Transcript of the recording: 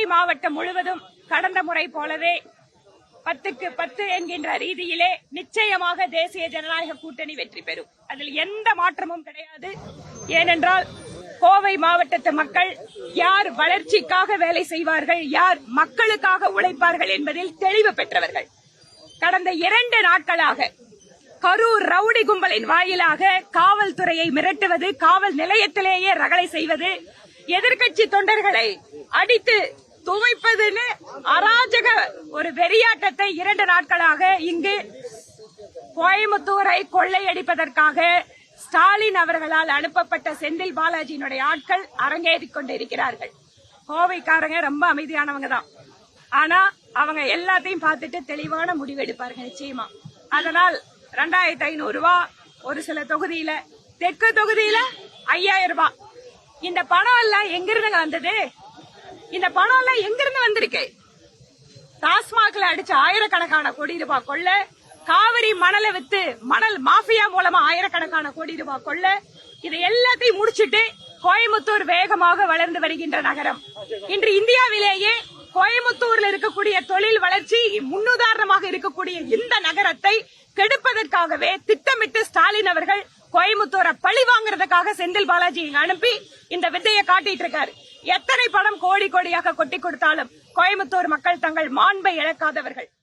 கோவை மாவட்டம் முழுவதும் கடந்த முறை போலவே 10க்கு 10 என்கின்ற ரீதியிலே நிச்சயமாக தேசிய ஜனநாயக கூட்டணி வெற்றி பெறும். அதில் எந்த மாற்றமும் கிடையாது. ஏனென்றால் கோவை மாவட்டத்து மக்கள் யார் வளர்ச்சிக்காக வேலை செய்வார்கள், யார் மக்களுக்காக உழைப்பார்கள் என்பதில் தெளிவு பெற்றவர்கள். கடந்த 2 நாட்களாக கரூர் ரவுடி கும்பலின் வாயிலாக காவல்துறையை மிரட்டுவது, காவல் நிலையத்திலேயே ரகளை செய்வது, எதிர்க்கட்சி தொண்டர்களை அடித்து துவைப்பதுன்னு அராஜக ஒரு வெறியாட்டத்தை 2 நாட்களாக இங்கு கோயம்புத்தூரை கொள்ளையடிப்பதற்காக ஸ்டாலின் அவர்களால் அனுப்பப்பட்ட செந்தில் பாலாஜியினுடைய ஆட்கள் அரங்கேறிக் கொண்டிருக்கிறார்கள். கோவைக்காரங்க ரொம்ப அமைதியானவங்க தான். ஆனா அவங்க எல்லாத்தையும் பார்த்துட்டு தெளிவான முடிவு எடுப்பார்கள் நிச்சயமா. அதனால் 2500 ரூபாய், ஒரு சில தொகுதியில, தெற்கு தொகுதியில 5000 ரூபாய். இந்த பணம் எல்லாம் எங்கிருந்து வந்தது? இந்த பணம் எல்லாம் எங்கிருந்து வந்திருக்கு? டாஸ்மாக்ல அடிச்ச ஆயிரக்கணக்கான கோடி ரூபாய் கொள்ள, காவிரி மணலை வித்து மணல் மாஃபியா மூலமா ஆயிரக்கணக்கான கோடி ரூபாய் கொள்ள, இதை எல்லாத்தையும் முடிச்சிட்டு கோயம்புத்தூர் வேகமாக வளர்ந்து வருகின்ற நகரம். இன்று இந்தியாவிலேயே கோயம்புத்தூர்ல இருக்கக்கூடிய தொழில் வளர்ச்சி முன்னுதாரணமாக இருக்கக்கூடிய இந்த நகரத்தை கெடுப்பதற்காகவே திட்டமிட்டு ஸ்டாலின் அவர்கள் கோயம்புத்தூரை பழி வாங்குறதுக்காக செந்தில் பாலாஜி அனுப்பி இந்த வித்தையை காட்டிட்டு இருக்காரு. எத்தனை பணம் கோடி கோடியாக கொட்டி கொடுத்தாலும் கோயம்புத்தூர் மக்கள் தங்கள் மாண்பை இழக்காதவர்கள்.